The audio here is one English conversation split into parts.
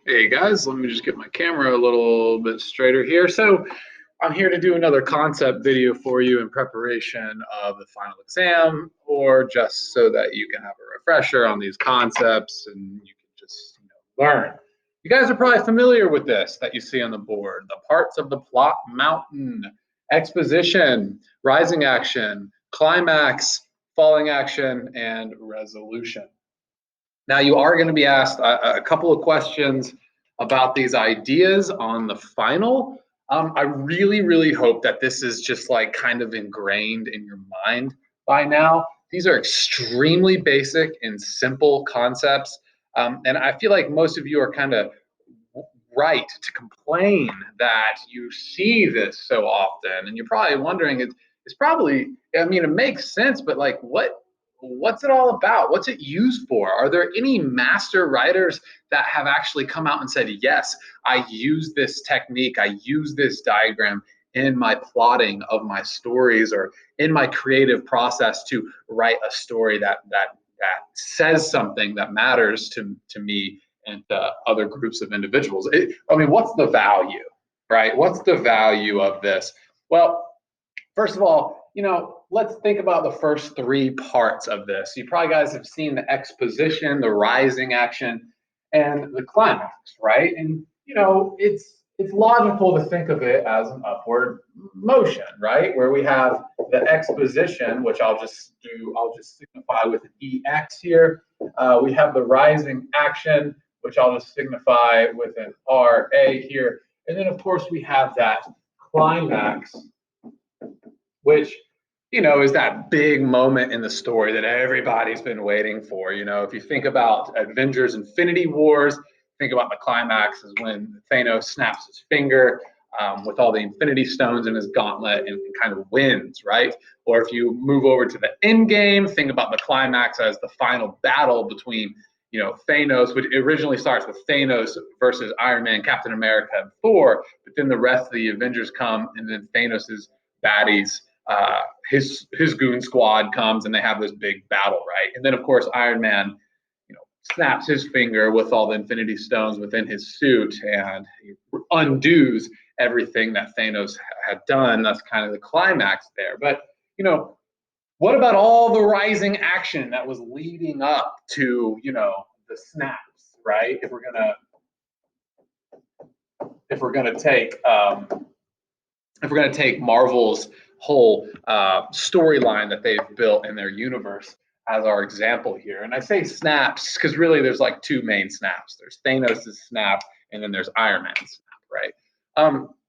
Hey guys, let me just get my camera a little bit straighter here. So I'm here to do another concept video for you in preparation of the final exam, or just so that you can have a refresher on these concepts and you can just learn. You guys are probably familiar with this that you see on the board: the parts of the plot mountain, exposition, rising action, climax, falling action, and resolution. Now, you are going to be asked a couple of questions about these ideas on the final. I really, really hope that this is just like kind of ingrained in your mind by now. These are extremely basic and simple concepts. And I feel like most of you are kind of right to complain that you see this so often. And you're probably wondering, it's probably, I mean, it makes sense, but like, what's it all about? What's it used for? Are there any master writers that have actually come out and said, yes, I use this technique, I use this diagram in my plotting of my stories or in my creative process to write a story that says something that matters to me and other groups of individuals? I mean, what's the value, right? What's the value of this? Well, first of all, let's think about the first three parts of this. You probably guys have seen the exposition, the rising action, and the climax, right? And it's logical to think of it as an upward motion, right? Where we have the exposition, which I'll just signify with an EX here. We have the rising action, which I'll just signify with an RA here. And then of course we have that climax, which is that big moment in the story that everybody's been waiting for. If you think about Avengers Infinity Wars, think about the climax is when Thanos snaps his finger with all the Infinity Stones in his gauntlet and kind of wins, right? Or if you move over to the end game, think about the climax as the final battle between Thanos, which originally starts with Thanos versus Iron Man, Captain America, and Thor, but then the rest of the Avengers come, and then Thanos's baddies, his goon squad comes, and they have this big battle, right? And then of course Iron Man, snaps his finger with all the Infinity Stones within his suit, and he undoes everything that Thanos had done. That's kind of the climax there. But what about all the rising action that was leading up to the snaps, right? If we're gonna take Marvel's whole storyline that they've built in their universe as our example here, and I say snaps because really there's like two main snaps. There's Thanos' snap, and then there's Iron Man's snap, right?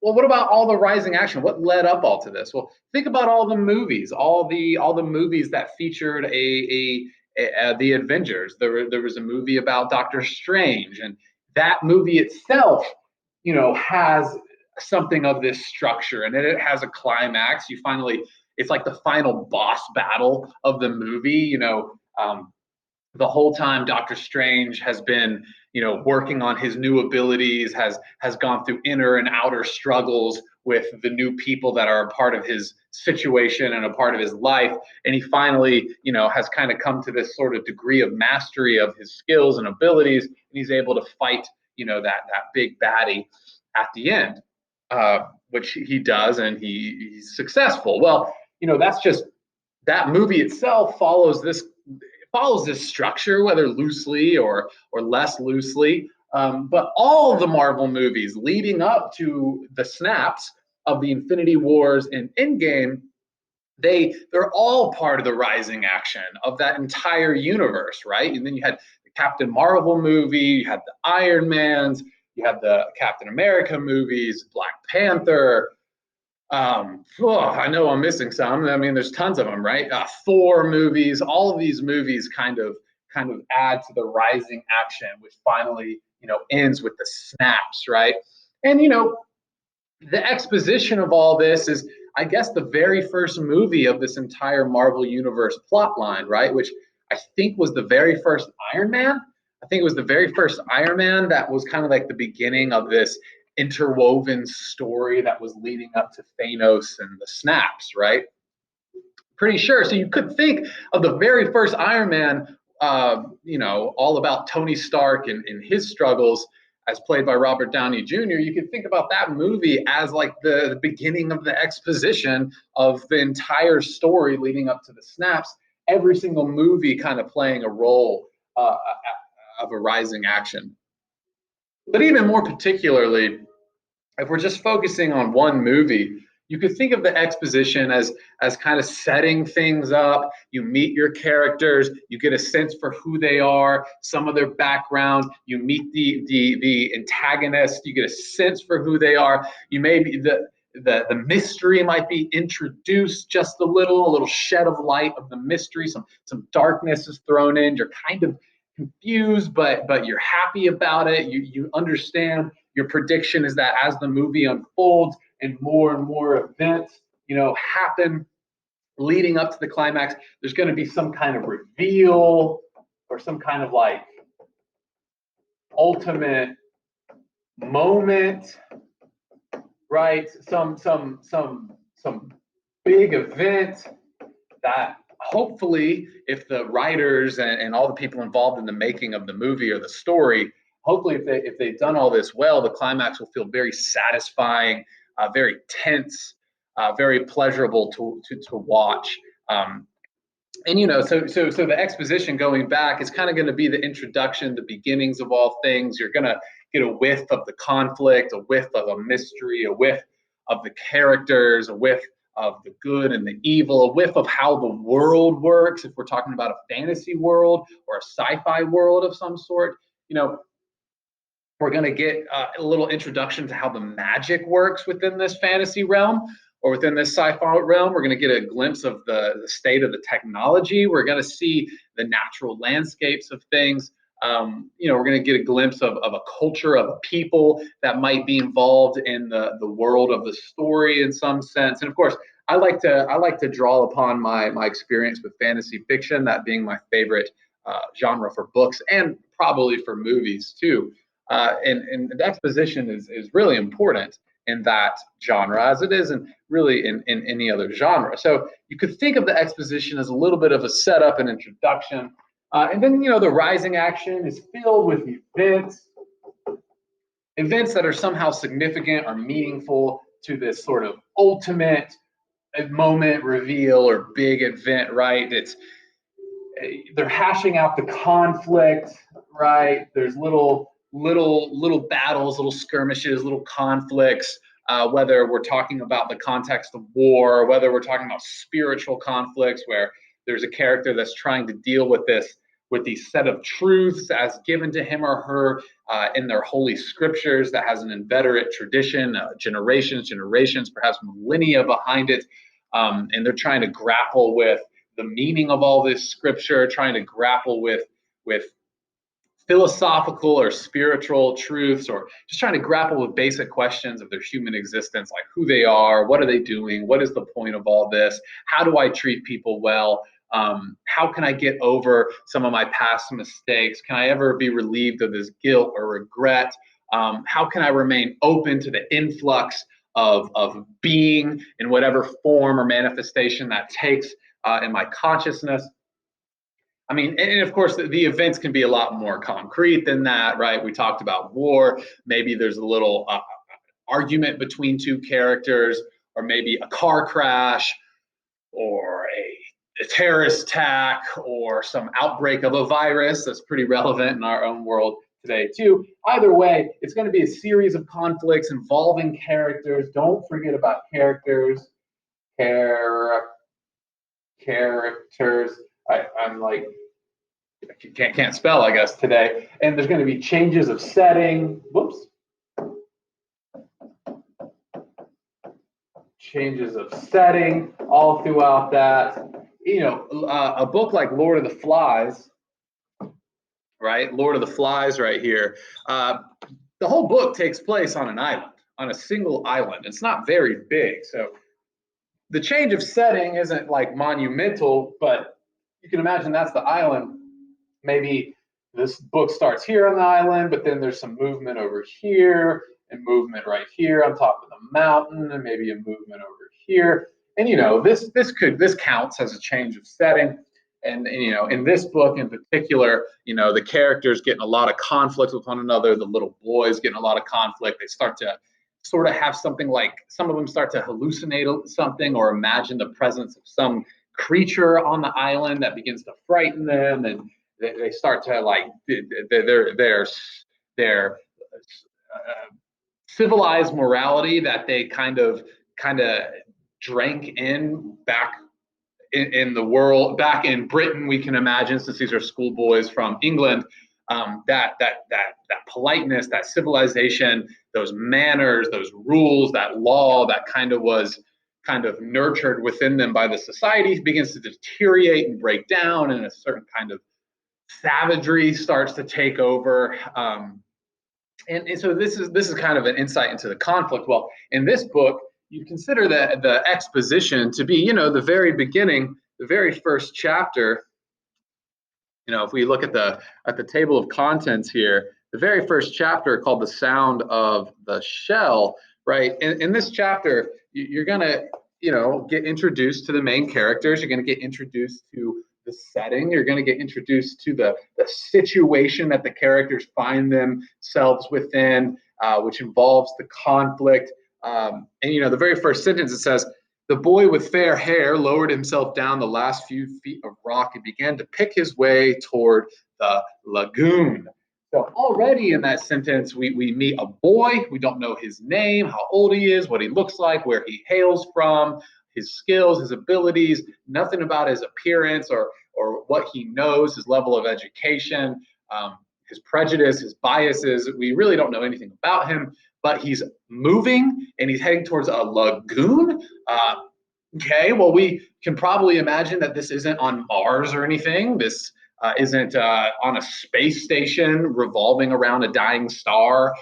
Well, what about all the rising action? What led up all to this? Well, think about all the movies, all the movies that featured the Avengers. There was a movie about Doctor Strange, and that movie itself, has something of this structure, and then it has a climax. It's like the final boss battle of the movie. The whole time Doctor Strange has been, working on his new abilities, has gone through inner and outer struggles with the new people that are a part of his situation and a part of his life, and he finally, has kind of come to this sort of degree of mastery of his skills and abilities, and he's able to fight, that big baddie at the end, which he does, and he's successful. Well, that's just that movie itself follows this structure, whether loosely or less loosely. But all of the Marvel movies leading up to the snaps of the Infinity Wars and Endgame, they're all part of the rising action of that entire universe, right? And then you had the Captain Marvel movie, you had the Iron Mans, you had the Captain America movies, Black Panther. I know I'm missing some. I mean, there's tons of them, right? Thor movies. All of these movies kind of add to the rising action, which finally ends with the snaps, right? And the exposition of all this is, I guess, the very first movie of this entire Marvel Universe plot line, right? Which I think was the very first Iron Man. I think it was the very first Iron Man that was kind of like the beginning of this interwoven story that was leading up to Thanos and the snaps, right? Pretty sure. So you could think of the very first Iron Man, all about Tony Stark and his struggles as played by Robert Downey Jr., you can think about that movie as like the beginning of the exposition of the entire story leading up to the snaps. Every single movie kind of playing a role of a rising action. But even more particularly, if we're just focusing on one movie, you could think of the exposition as kind of setting things up. You meet your characters, you get a sense for who they are, some of their background. You meet the antagonist, you get a sense for who they are. You maybe the mystery might be introduced just a little shed of light of the mystery. Some darkness is thrown in. You're kind of confused, but you're happy about it. You understand. Your prediction is that as the movie unfolds and more events, happen leading up to the climax, there's going to be some kind of reveal or some kind of like ultimate moment, right? Some big event that hopefully, if the writers and all the people involved in the making of the movie or the story, hopefully if they've done all this well, the climax will feel very satisfying, very tense, very pleasurable to watch. And so the exposition going back is kind of going to be the introduction, the beginnings of all things. You're going to get a whiff of the conflict, a whiff of a mystery, a whiff of the characters, a whiff of the good and the evil, a whiff of how the world works. If we're talking about a fantasy world or a sci-fi world of some sort, we're going to get a little introduction to how the magic works within this fantasy realm or within this sci-fi realm. We're going to get a glimpse of the state of the technology. We're going to see the natural landscapes of things. We're going to get a glimpse of a culture, of a people that might be involved in the world of the story in some sense. And of course, I like to draw upon my experience with fantasy fiction, that being my favorite genre for books and probably for movies too. And the exposition is really important in that genre, as it is really in any other genre. So you could think of the exposition as a little bit of a setup and introduction. And then, the rising action is filled with events that are somehow significant or meaningful to this sort of ultimate moment reveal or big event, right? They're hashing out the conflict, right? There's little battles, little skirmishes, little conflicts, whether we're talking about the context of war, whether we're talking about spiritual conflicts where there's a character that's trying to deal with these set of truths as given to him or her in their holy scriptures that has an inveterate tradition, generations, perhaps millennia behind it. And they're trying to grapple with the meaning of all this scripture, trying to grapple with philosophical or spiritual truths, or just trying to grapple with basic questions of their human existence, like who they are, what are they doing, what is the point of all this, how do I treat people well, how can I get over some of my past mistakes, can I ever be relieved of this guilt or regret, how can I remain open to the influx of being in whatever form or manifestation that takes in my consciousness. I mean, and of course, the events can be a lot more concrete than that, right? We talked about war. Maybe there's a little argument between two characters, or maybe a car crash, or a terrorist attack, or some outbreak of a virus that's pretty relevant in our own world today, too. Either way, it's going to be a series of conflicts involving characters. Don't forget about characters. Characters. I'm like, can't spell, I guess, today. And there's going to be changes of setting. Whoops. Changes of setting all throughout that. A book like Lord of the Flies, right? Lord of the Flies right here. The whole book takes place on an island, on a single island. It's not very big. So the change of setting isn't like monumental, but you can imagine that's the island. Maybe this book starts here on the island, but then there's some movement over here and movement right here on top of the mountain, and maybe a movement over here. And this counts as a change of setting. And you know, in this book in particular, you know, the characters getting a lot of conflict with one another. The little boys getting a lot of conflict. They start to sort of have something like, some of them start to hallucinate something or imagine the presence of some creature on the island that begins to frighten them, and they start to like their civilized morality that they kind of drank in back in the world, back in Britain, we can imagine, since these are schoolboys from England, that politeness, that civilization, those manners, those rules, that law that kind of was kind of nurtured within them by the society begins to deteriorate and break down, and a certain kind of savagery starts to take over. And so this is kind of an insight into the conflict. Well, in this book, you consider the exposition to be, you know, the very beginning, the very first chapter. You know, if we look at the table of contents here, the very first chapter called "The Sound of the Shell," right? In this chapter, you're gonna, you know, get introduced to the main characters. You're gonna get introduced to the setting. You're going to get introduced to the situation that the characters find themselves within, which involves the conflict. And, you know, the very first sentence, it says, "The boy with fair hair lowered himself down the last few feet of rock and began to pick his way toward the lagoon." So already in that sentence, we meet a boy. We don't know his name, how old he is, what he looks like, where he hails from, his skills, his abilities, nothing about his appearance or what he knows, his level of education, his prejudice, his biases. We really don't know anything about him, but he's moving and he's heading towards a lagoon. Okay, well, we can probably imagine that this isn't on Mars or anything. This isn't on a space station revolving around a dying star.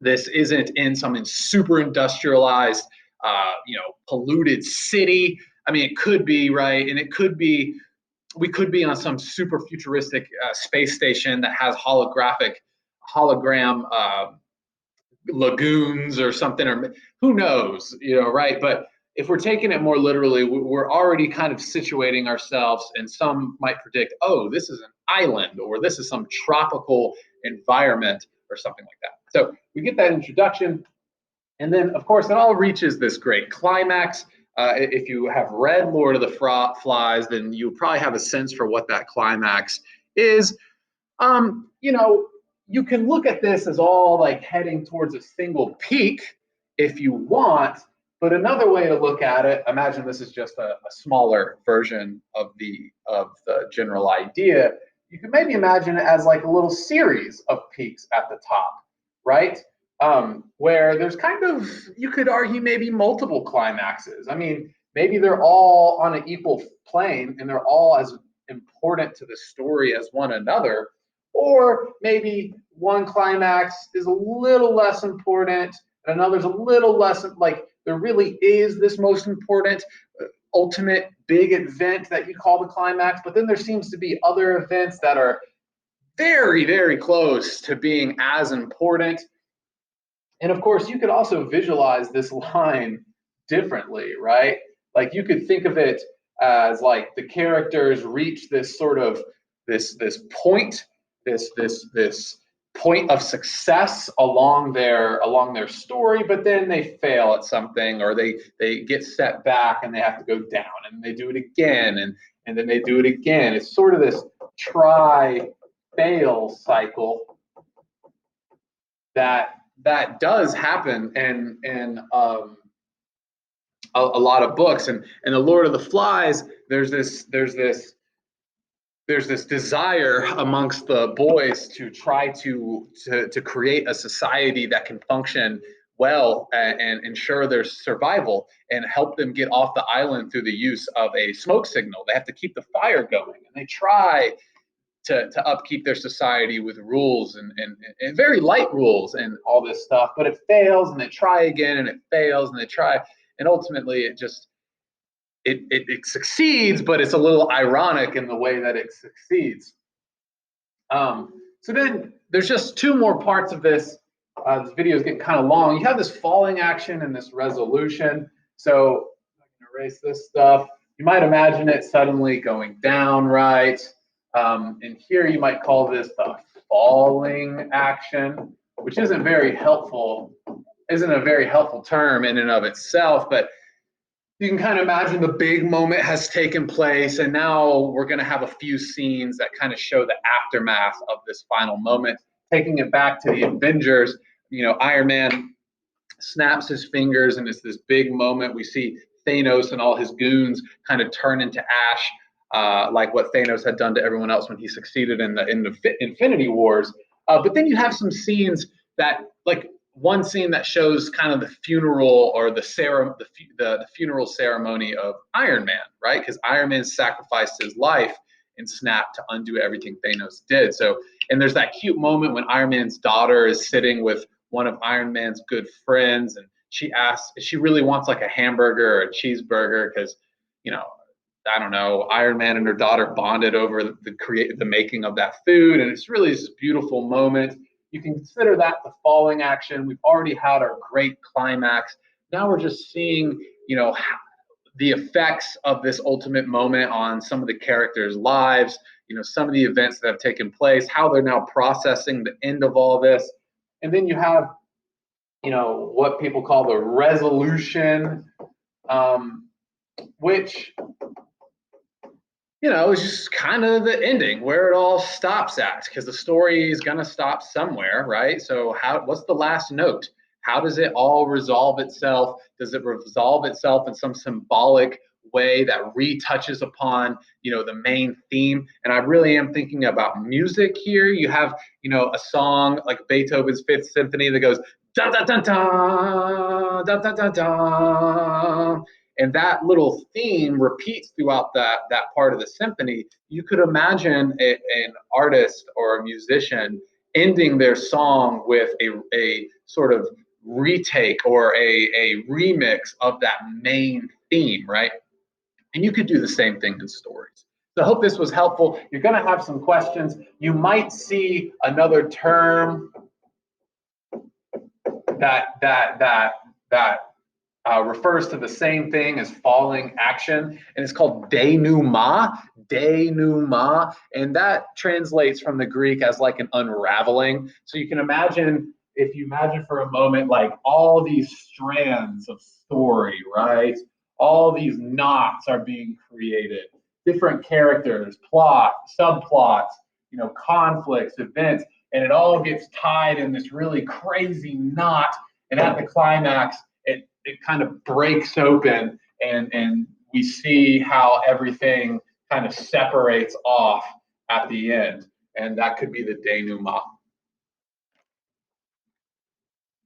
This isn't in some super industrialized, you know, polluted city. I mean, it could be, right, and it could be, we could be on some super futuristic space station that has hologram lagoons or something, or who knows, you know, right? But if we're taking it more literally, we're already kind of situating ourselves, and some might predict, oh, this is an island, or this is some tropical environment, or something like that. So we get that introduction, and then, of course, it all reaches this great climax. If you have read Lord of the Flies, then you probably have a sense for what that climax is. You know, you can look at this as all like heading towards a single peak if you want, but another way to look at it, imagine this is just a smaller version of the general idea. You can maybe imagine it as like a little series of peaks at the top, right? Where there's kind of, you could argue, maybe multiple climaxes. I mean, maybe they're all on an equal plane and they're all as important to the story as one another. Or maybe one climax is a little less important and another's a little less, like there really is this most important ultimate big event that you call the climax, but then there seems to be other events that are very, very close to being as important. And of course, you could also visualize this line differently, right? Like you could think of it as like the characters reach this sort of this point, this point of success along their story, but then they fail at something, or they get set back and they have to go down, and they do it again, and then they do it again. It's sort of this try fail cycle that does happen in a lot of books. And in the Lord of the Flies, there's this desire amongst the boys to try to create a society that can function well and ensure their survival and help them get off the island through the use of a smoke signal. They have to keep the fire going, and they try to upkeep their society with rules and very light rules and all this stuff, but it fails, and they try again, and it fails, and they try, and ultimately it just it succeeds, but it's a little ironic in the way that it succeeds. So then there's just two more parts of this. This video is getting kind of long. You have this falling action and this resolution. So I can erase this stuff you might imagine it suddenly going down, right? And here you might call this the falling action, which isn't very helpful, isn't a very helpful term in and of itself, but you can kind of imagine the big moment has taken place, and now we're going to have a few scenes that kind of show the aftermath of this final moment. Taking it back to the Avengers, Iron Man snaps his fingers, and it's this big moment. We see Thanos and all his goons kind of turn into ash, like what Thanos had done to everyone else when he succeeded in the Infinity Wars. But then you have some scenes that, like one scene that shows kind of the funeral or the funeral ceremony of Iron Man, right? Because Iron Man sacrificed his life and snapped to undo everything Thanos did. So, and there's that cute moment when Iron Man's daughter is sitting with one of Iron Man's good friends, and she asks if she really wants like a hamburger or a cheeseburger because, I don't know, Iron Man and her daughter bonded over the making of that food, and it's really this beautiful moment. You can consider that the falling action. We've already had our great climax. Now we're just seeing, the effects of this ultimate moment on some of the characters' lives, some of the events that have taken place, how they're now processing the end of all this. And then you have, what people call the resolution, which, is just kind of the ending where it all stops at, because the story is going to stop somewhere, right? So what's the last note? How does it all resolve itself? Does it resolve itself in some symbolic way that retouches upon, the main theme? And I really am thinking about music here. You have, a song like Beethoven's Fifth Symphony that goes dun dun dun dun dun dun dun dun, and that little theme repeats throughout that part of the symphony. You could imagine an artist or a musician ending their song with a sort of retake or a remix of that main theme, right? And you could do the same thing in stories. So I hope this was helpful. You're going to have some questions. You might see another term that refers to the same thing as falling action, and it's called denouement, and that translates from the Greek as like an unraveling. So you can imagine, if you imagine for a moment, like all these strands of story, right? All these knots are being created, different characters, plot, subplots, conflicts, events, and it all gets tied in this really crazy knot. And at the climax, it kind of breaks open, and we see how everything kind of separates off at the end. And that could be the denouement.